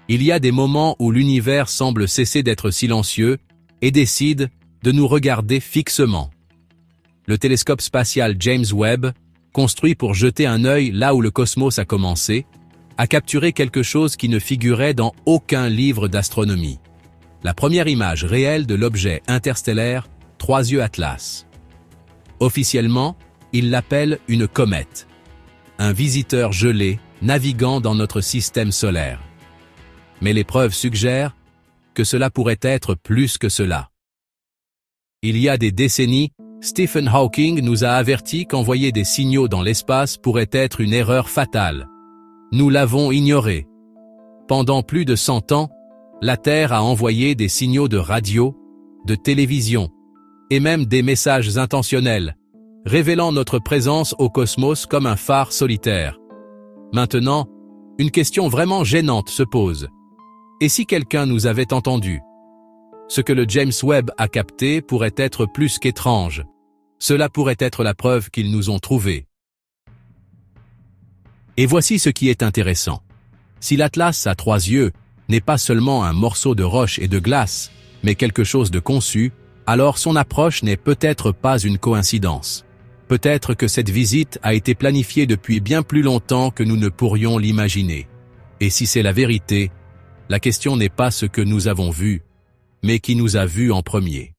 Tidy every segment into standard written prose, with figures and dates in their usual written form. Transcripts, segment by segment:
Il y a des moments où l'univers semble cesser d'être silencieux et décide de nous regarder fixement. Le télescope spatial James Webb, construit pour jeter un œil là où le cosmos a commencé, a capturé quelque chose qui ne figurait dans aucun livre d'astronomie. La première image réelle de l'objet interstellaire, Trois Yeux Atlas. Officiellement, il l'appelle une comète. Un visiteur gelé naviguant dans notre système solaire. Mais les preuves suggèrent que cela pourrait être plus que cela. Il y a des décennies, Stephen Hawking nous a averti qu'envoyer des signaux dans l'espace pourrait être une erreur fatale. Nous l'avons ignoré. Pendant plus de 100 ans, la Terre a envoyé des signaux de radio, de télévision, et même des messages intentionnels, révélant notre présence au cosmos comme un phare solitaire. Maintenant, une question vraiment gênante se pose. Et si quelqu'un nous avait entendu? Ce que le James Webb a capté pourrait être plus qu'étrange. Cela pourrait être la preuve qu'ils nous ont trouvés. Et voici ce qui est intéressant. Si l'Atlas à 3 yeux n'est pas seulement un morceau de roche et de glace, mais quelque chose de conçu, alors son approche n'est peut-être pas une coïncidence. Peut-être que cette visite a été planifiée depuis bien plus longtemps que nous ne pourrions l'imaginer. Et si c'est la vérité, la question n'est pas ce que nous avons vu, mais qui nous a vus en premier.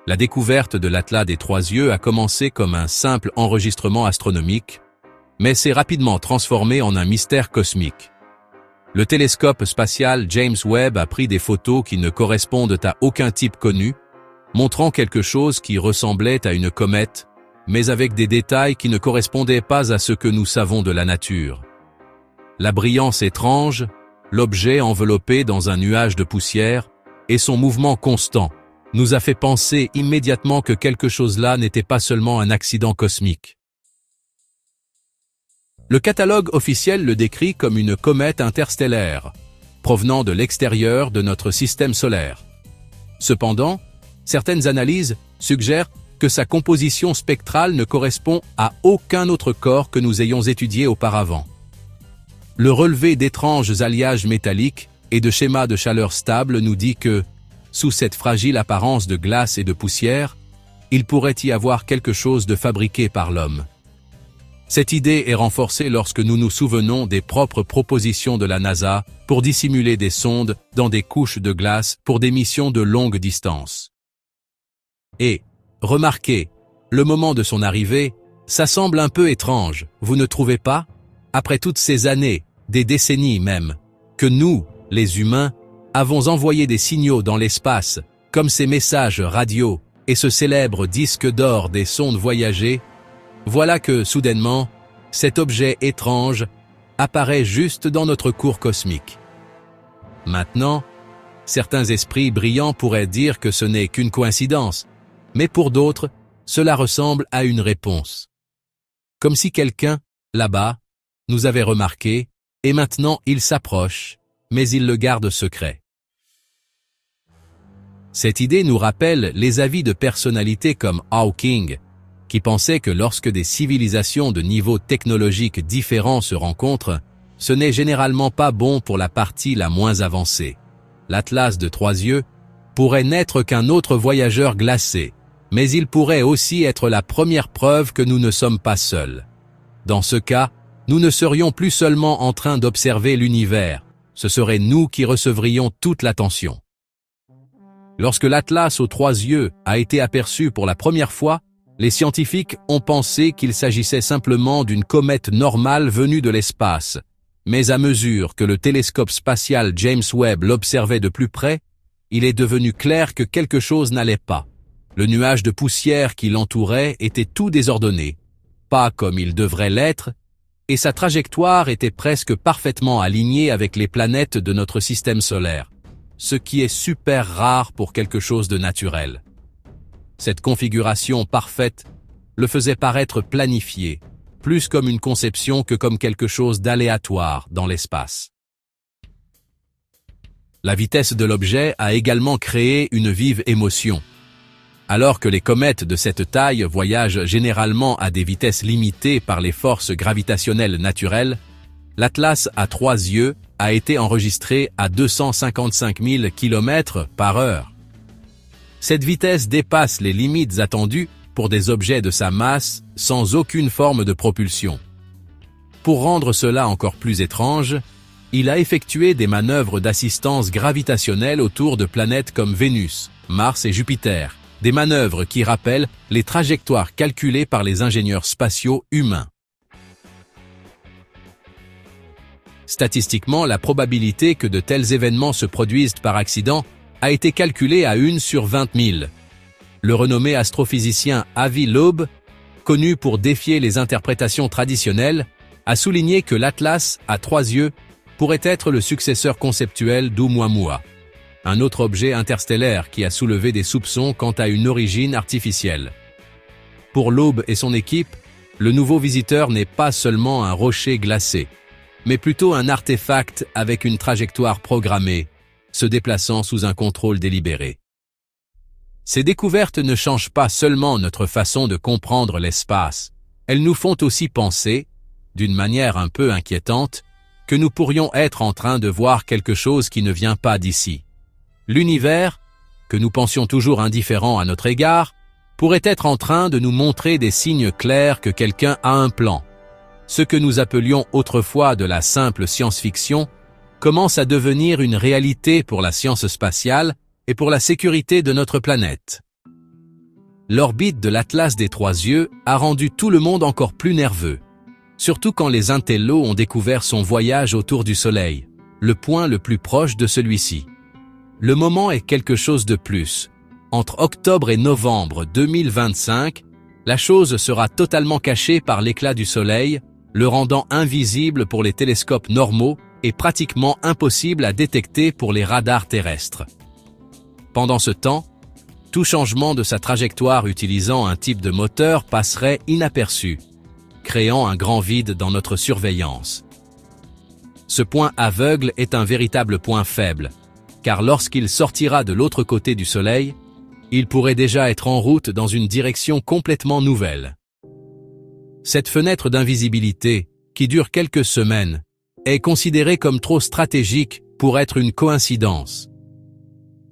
La découverte de l'Atlas des 3 yeux a commencé comme un simple enregistrement astronomique, mais s'est rapidement transformé en un mystère cosmique. Le télescope spatial James Webb a pris des photos qui ne correspondent à aucun type connu, montrant quelque chose qui ressemblait à une comète, mais avec des détails qui ne correspondaient pas à ce que nous savons de la nature. La brillance étrange, l'objet enveloppé dans un nuage de poussière, et son mouvement constant, nous a fait penser immédiatement que quelque chose là n'était pas seulement un accident cosmique. Le catalogue officiel le décrit comme une comète interstellaire, provenant de l'extérieur de notre système solaire. Cependant, certaines analyses suggèrent que sa composition spectrale ne correspond à aucun autre corps que nous ayons étudié auparavant. Le relevé d'étranges alliages métalliques et de schémas de chaleur stable nous dit que, sous cette fragile apparence de glace et de poussière, il pourrait y avoir quelque chose de fabriqué par l'homme. Cette idée est renforcée lorsque nous nous souvenons des propres propositions de la NASA pour dissimuler des sondes dans des couches de glace pour des missions de longue distance. Et, remarquez, le moment de son arrivée, ça semble un peu étrange, vous ne trouvez pas? Après toutes ces années, des décennies même, que nous, les humains, avons envoyé des signaux dans l'espace, comme ces messages radio et ce célèbre disque d'or des sondes voyagées, voilà que, soudainement, cet objet étrange apparaît juste dans notre cours cosmique. Maintenant, certains esprits brillants pourraient dire que ce n'est qu'une coïncidence, mais pour d'autres, cela ressemble à une réponse. Comme si quelqu'un, là-bas, nous avait remarqué, et maintenant il s'approche, mais il le garde secret. Cette idée nous rappelle les avis de personnalités comme Hawking, qui pensait que lorsque des civilisations de niveaux technologiques différents se rencontrent, ce n'est généralement pas bon pour la partie la moins avancée. L'Atlas de 3 yeux pourrait n'être qu'un autre voyageur glacé, mais il pourrait aussi être la première preuve que nous ne sommes pas seuls. Dans ce cas, nous ne serions plus seulement en train d'observer l'univers, ce serait nous qui recevrions toute l'attention. Lorsque l'Atlas aux 3 yeux a été aperçu pour la première fois, les scientifiques ont pensé qu'il s'agissait simplement d'une comète normale venue de l'espace. Mais à mesure que le télescope spatial James Webb l'observait de plus près, il est devenu clair que quelque chose n'allait pas. Le nuage de poussière qui l'entourait était tout désordonné, pas comme il devrait l'être, et sa trajectoire était presque parfaitement alignée avec les planètes de notre système solaire, ce qui est super rare pour quelque chose de naturel. Cette configuration parfaite le faisait paraître planifié, plus comme une conception que comme quelque chose d'aléatoire dans l'espace. La vitesse de l'objet a également créé une vive émotion. Alors que les comètes de cette taille voyagent généralement à des vitesses limitées par les forces gravitationnelles naturelles, l'Atlas à 3 yeux a été enregistrée à 255 000 km/h. Cette vitesse dépasse les limites attendues pour des objets de sa masse sans aucune forme de propulsion. Pour rendre cela encore plus étrange, il a effectué des manœuvres d'assistance gravitationnelle autour de planètes comme Vénus, Mars et Jupiter, des manœuvres qui rappellent les trajectoires calculées par les ingénieurs spatiaux humains. Statistiquement, la probabilité que de tels événements se produisent par accident a été calculée à 1 sur 20 000. Le renommé astrophysicien Avi Loeb, connu pour défier les interprétations traditionnelles, a souligné que l'Atlas à 3 yeux pourrait être le successeur conceptuel d'Oumuamua, un autre objet interstellaire qui a soulevé des soupçons quant à une origine artificielle. Pour Loeb et son équipe, le nouveau visiteur n'est pas seulement un rocher glacé, mais plutôt un artefact avec une trajectoire programmée, se déplaçant sous un contrôle délibéré. Ces découvertes ne changent pas seulement notre façon de comprendre l'espace, elles nous font aussi penser, d'une manière un peu inquiétante, que nous pourrions être en train de voir quelque chose qui ne vient pas d'ici. L'univers, que nous pensions toujours indifférent à notre égard, pourrait être en train de nous montrer des signes clairs que quelqu'un a un plan. Ce que nous appelions autrefois de la simple science-fiction commence à devenir une réalité pour la science spatiale et pour la sécurité de notre planète. L'orbite de l'Atlas des 3 yeux a rendu tout le monde encore plus nerveux, surtout quand les intellos ont découvert son voyage autour du Soleil, le point le plus proche de celui-ci. Le moment est quelque chose de plus. Entre octobre et novembre 2025, la chose sera totalement cachée par l'éclat du Soleil, le rendant invisible pour les télescopes normaux et pratiquement impossible à détecter pour les radars terrestres. Pendant ce temps, tout changement de sa trajectoire utilisant un type de moteur passerait inaperçu, créant un grand vide dans notre surveillance. Ce point aveugle est un véritable point faible, car lorsqu'il sortira de l'autre côté du Soleil, il pourrait déjà être en route dans une direction complètement nouvelle. Cette fenêtre d'invisibilité, qui dure quelques semaines, est considérée comme trop stratégique pour être une coïncidence.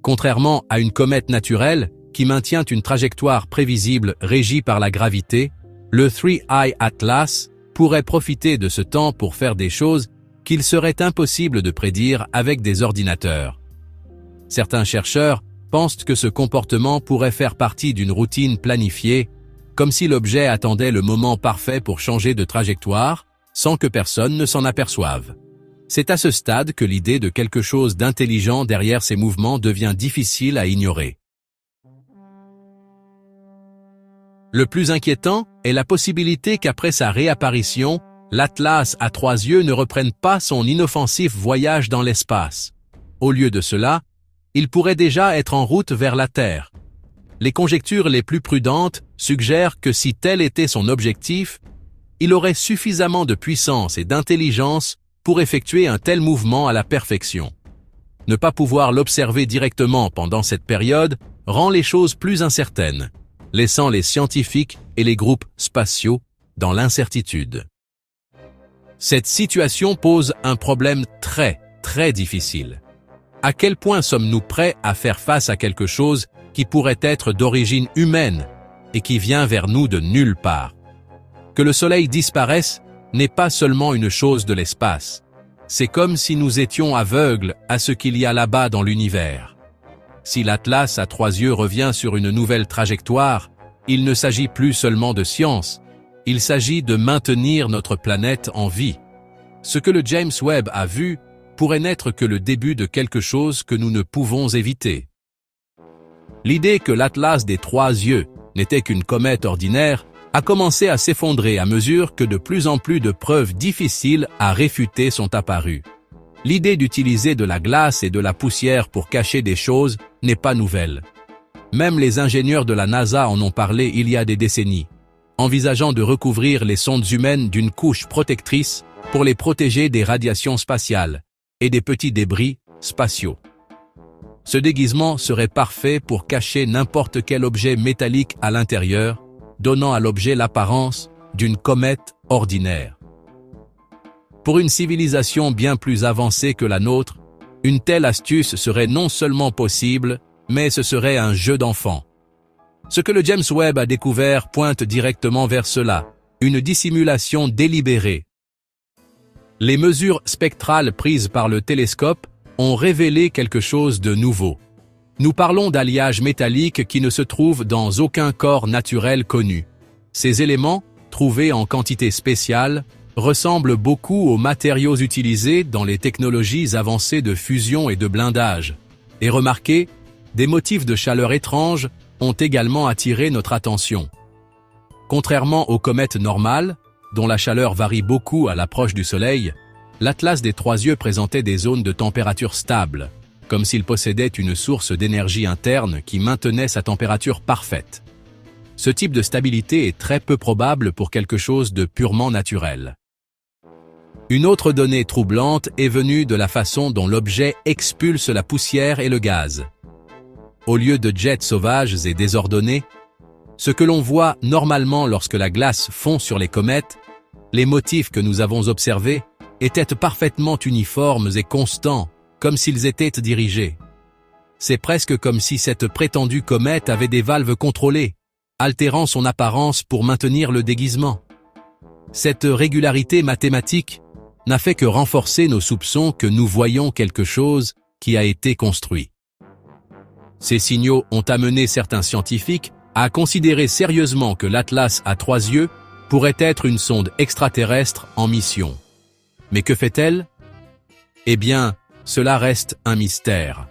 Contrairement à une comète naturelle, qui maintient une trajectoire prévisible régie par la gravité, le 3I Atlas pourrait profiter de ce temps pour faire des choses qu'il serait impossible de prédire avec des ordinateurs. Certains chercheurs pensent que ce comportement pourrait faire partie d'une routine planifiée, comme si l'objet attendait le moment parfait pour changer de trajectoire, sans que personne ne s'en aperçoive. C'est à ce stade que l'idée de quelque chose d'intelligent derrière ces mouvements devient difficile à ignorer. Le plus inquiétant est la possibilité qu'après sa réapparition, l'Atlas à 3 yeux ne reprenne pas son inoffensif voyage dans l'espace. Au lieu de cela, il pourrait déjà être en route vers la Terre. Les conjectures les plus prudentes suggèrent que si tel était son objectif, il aurait suffisamment de puissance et d'intelligence pour effectuer un tel mouvement à la perfection. Ne pas pouvoir l'observer directement pendant cette période rend les choses plus incertaines, laissant les scientifiques et les groupes spatiaux dans l'incertitude. Cette situation pose un problème très difficile. À quel point sommes-nous prêts à faire face à quelque chose qui pourrait être d'origine humaine et qui vient vers nous de nulle part? Que le Soleil disparaisse n'est pas seulement une chose de l'espace. C'est comme si nous étions aveugles à ce qu'il y a là-bas dans l'univers. Si l'Atlas à 3 yeux revient sur une nouvelle trajectoire, il ne s'agit plus seulement de science, il s'agit de maintenir notre planète en vie. Ce que le James Webb a vu pourrait n'être que le début de quelque chose que nous ne pouvons éviter. L'idée que l'Atlas des 3 yeux n'était qu'une comète ordinaire a commencé à s'effondrer à mesure que de plus en plus de preuves difficiles à réfuter sont apparues. L'idée d'utiliser de la glace et de la poussière pour cacher des choses n'est pas nouvelle. Même les ingénieurs de la NASA en ont parlé il y a des décennies, envisageant de recouvrir les sondes humaines d'une couche protectrice pour les protéger des radiations spatiales et des petits débris spatiaux. Ce déguisement serait parfait pour cacher n'importe quel objet métallique à l'intérieur, donnant à l'objet l'apparence d'une comète ordinaire. Pour une civilisation bien plus avancée que la nôtre, une telle astuce serait non seulement possible, mais ce serait un jeu d'enfant. Ce que le James Webb a découvert pointe directement vers cela, une dissimulation délibérée. Les mesures spectrales prises par le télescope ont révélé quelque chose de nouveau. Nous parlons d'alliage métallique qui ne se trouve dans aucun corps naturel connu. Ces éléments, trouvés en quantité spéciale, ressemblent beaucoup aux matériaux utilisés dans les technologies avancées de fusion et de blindage. Et remarquez, des motifs de chaleur étranges ont également attiré notre attention. Contrairement aux comètes normales, dont la chaleur varie beaucoup à l'approche du Soleil, l'Atlas des Trois Yeux présentait des zones de température stable, comme s'il possédait une source d'énergie interne qui maintenait sa température parfaite. Ce type de stabilité est très peu probable pour quelque chose de purement naturel. Une autre donnée troublante est venue de la façon dont l'objet expulse la poussière et le gaz. Au lieu de jets sauvages et désordonnés, ce que l'on voit normalement lorsque la glace fond sur les comètes, les motifs que nous avons observés étaient parfaitement uniformes et constants, comme s'ils étaient dirigés. C'est presque comme si cette prétendue comète avait des valves contrôlées, altérant son apparence pour maintenir le déguisement. Cette régularité mathématique n'a fait que renforcer nos soupçons que nous voyons quelque chose qui a été construit. Ces signaux ont amené certains scientifiques à considérer sérieusement que l'Atlas à trois yeux pourrait être une sonde extraterrestre en mission. Mais que fait-elle? Eh bien, cela reste un mystère.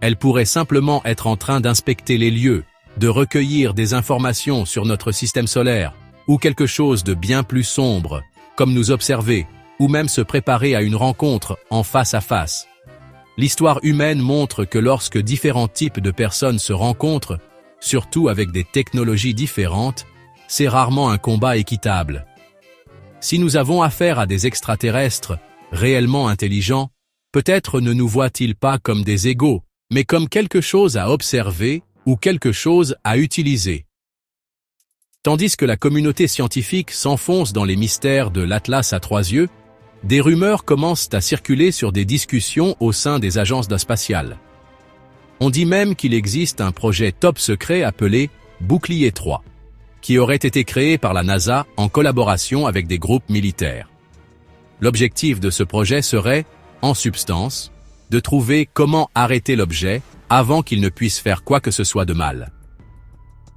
Elle pourrait simplement être en train d'inspecter les lieux, de recueillir des informations sur notre système solaire, ou quelque chose de bien plus sombre, comme nous observer, ou même se préparer à une rencontre en face à face. L'histoire humaine montre que lorsque différents types de personnes se rencontrent, surtout avec des technologies différentes, c'est rarement un combat équitable. Si nous avons affaire à des extraterrestres réellement intelligents, peut-être ne nous voient-ils pas comme des égaux, mais comme quelque chose à observer ou quelque chose à utiliser. Tandis que la communauté scientifique s'enfonce dans les mystères de l'Atlas à trois yeux, des rumeurs commencent à circuler sur des discussions au sein des agences spatiales. On dit même qu'il existe un projet top secret appelé Bouclier 3, qui aurait été créé par la NASA en collaboration avec des groupes militaires. L'objectif de ce projet serait, en substance, de trouver comment arrêter l'objet avant qu'il ne puisse faire quoi que ce soit de mal.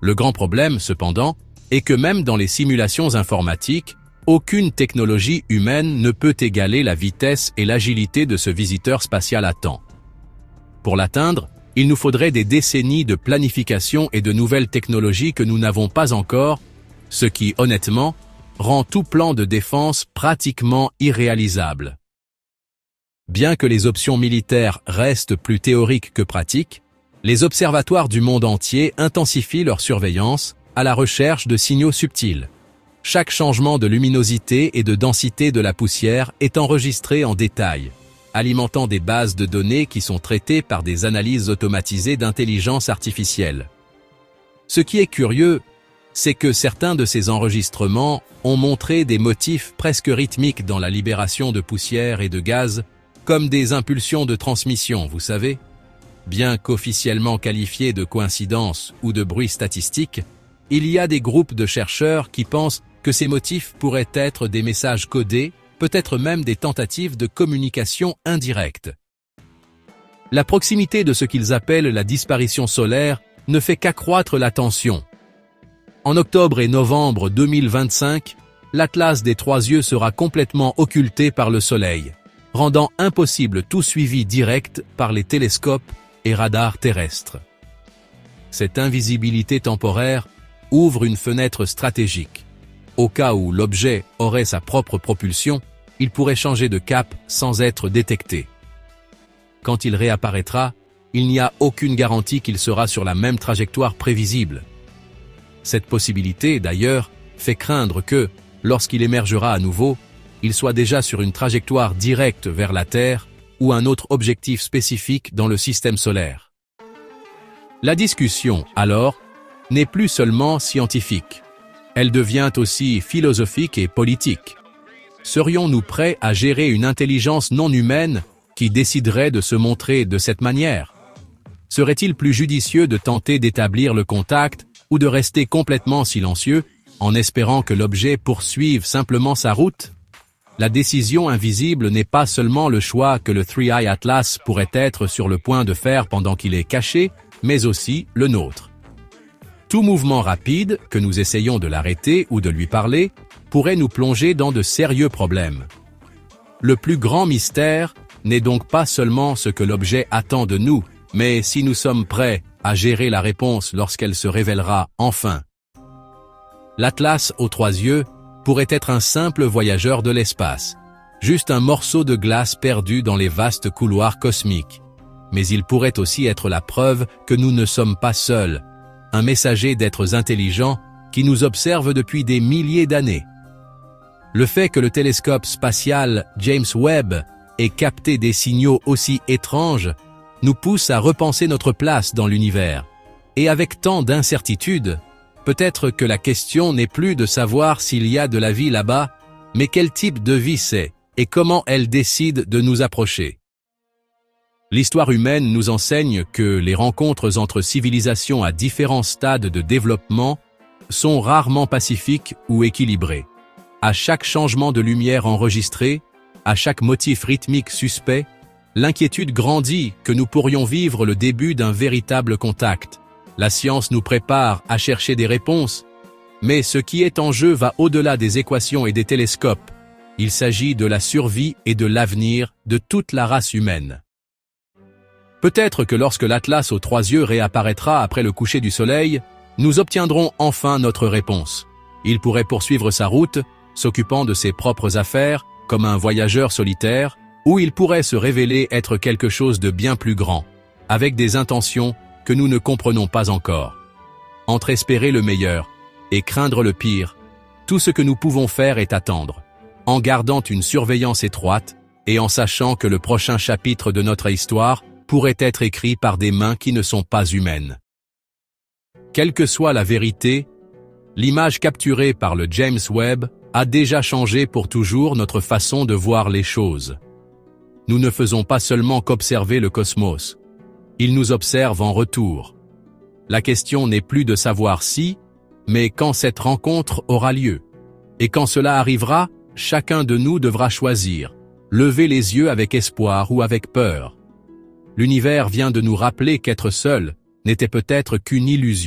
Le grand problème, cependant, est que même dans les simulations informatiques, aucune technologie humaine ne peut égaler la vitesse et l'agilité de ce visiteur spatial à temps. Pour l'atteindre, il nous faudrait des décennies de planification et de nouvelles technologies que nous n'avons pas encore, ce qui, honnêtement, rend tout plan de défense pratiquement irréalisable. Bien que les options militaires restent plus théoriques que pratiques, les observatoires du monde entier intensifient leur surveillance à la recherche de signaux subtils. Chaque changement de luminosité et de densité de la poussière est enregistré en détail, alimentant des bases de données qui sont traitées par des analyses automatisées d'intelligence artificielle. Ce qui est curieux, c'est que certains de ces enregistrements ont montré des motifs presque rythmiques dans la libération de poussière et de gaz, comme des impulsions de transmission, vous savez. Bien qu'officiellement qualifiés de coïncidence ou de bruit statistique, il y a des groupes de chercheurs qui pensent que ces motifs pourraient être des messages codés, peut-être même des tentatives de communication indirecte. La proximité de ce qu'ils appellent la disparition solaire ne fait qu'accroître la tension. En octobre et novembre 2025, l'Atlas des Trois Yeux sera complètement occulté par le Soleil, rendant impossible tout suivi direct par les télescopes et radars terrestres. Cette invisibilité temporaire ouvre une fenêtre stratégique. Au cas où l'objet aurait sa propre propulsion, il pourrait changer de cap sans être détecté. Quand il réapparaîtra, il n'y a aucune garantie qu'il sera sur la même trajectoire prévisible. Cette possibilité, d'ailleurs, fait craindre que, lorsqu'il émergera à nouveau, il soit déjà sur une trajectoire directe vers la Terre ou un autre objectif spécifique dans le système solaire. La discussion, alors, n'est plus seulement scientifique. Elle devient aussi philosophique et politique. serions-nous prêts à gérer une intelligence non humaine qui déciderait de se montrer de cette manière? Serait-il plus judicieux de tenter d'établir le contact ou de rester complètement silencieux en espérant que l'objet poursuive simplement sa route? La décision invisible n'est pas seulement le choix que le Three Eye Atlas pourrait être sur le point de faire pendant qu'il est caché, mais aussi le nôtre. Tout mouvement rapide, que nous essayons de l'arrêter ou de lui parler, pourrait nous plonger dans de sérieux problèmes. Le plus grand mystère n'est donc pas seulement ce que l'objet attend de nous, mais si nous sommes prêts à gérer la réponse lorsqu'elle se révélera enfin. L'Atlas aux 3 yeux pourrait être un simple voyageur de l'espace, juste un morceau de glace perdu dans les vastes couloirs cosmiques. Mais il pourrait aussi être la preuve que nous ne sommes pas seuls, un messager d'êtres intelligents qui nous observe depuis des milliers d'années. Le fait que le télescope spatial James Webb ait capté des signaux aussi étranges nous pousse à repenser notre place dans l'univers. Et avec tant d'incertitudes, peut-être que la question n'est plus de savoir s'il y a de la vie là-bas, mais quel type de vie c'est et comment elle décide de nous approcher. L'histoire humaine nous enseigne que les rencontres entre civilisations à différents stades de développement sont rarement pacifiques ou équilibrées. À chaque changement de lumière enregistré, à chaque motif rythmique suspect, l'inquiétude grandit que nous pourrions vivre le début d'un véritable contact. La science nous prépare à chercher des réponses, mais ce qui est en jeu va au-delà des équations et des télescopes. Il s'agit de la survie et de l'avenir de toute la race humaine. Peut-être que lorsque l'Atlas aux 3 yeux réapparaîtra après le coucher du soleil, nous obtiendrons enfin notre réponse. Il pourrait poursuivre sa route, s'occupant de ses propres affaires, comme un voyageur solitaire, ou il pourrait se révéler être quelque chose de bien plus grand, avec des intentions que nous ne comprenons pas encore. Entre espérer le meilleur et craindre le pire, tout ce que nous pouvons faire est attendre, en gardant une surveillance étroite et en sachant que le prochain chapitre de notre histoire pourrait être écrit par des mains qui ne sont pas humaines. Quelle que soit la vérité, l'image capturée par le James Webb a déjà changé pour toujours notre façon de voir les choses. Nous ne faisons pas seulement qu'observer le cosmos. Il nous observe en retour. La question n'est plus de savoir si, mais quand cette rencontre aura lieu. Et quand cela arrivera, chacun de nous devra choisir, lever les yeux avec espoir ou avec peur. L'univers vient de nous rappeler qu'être seul n'était peut-être qu'une illusion.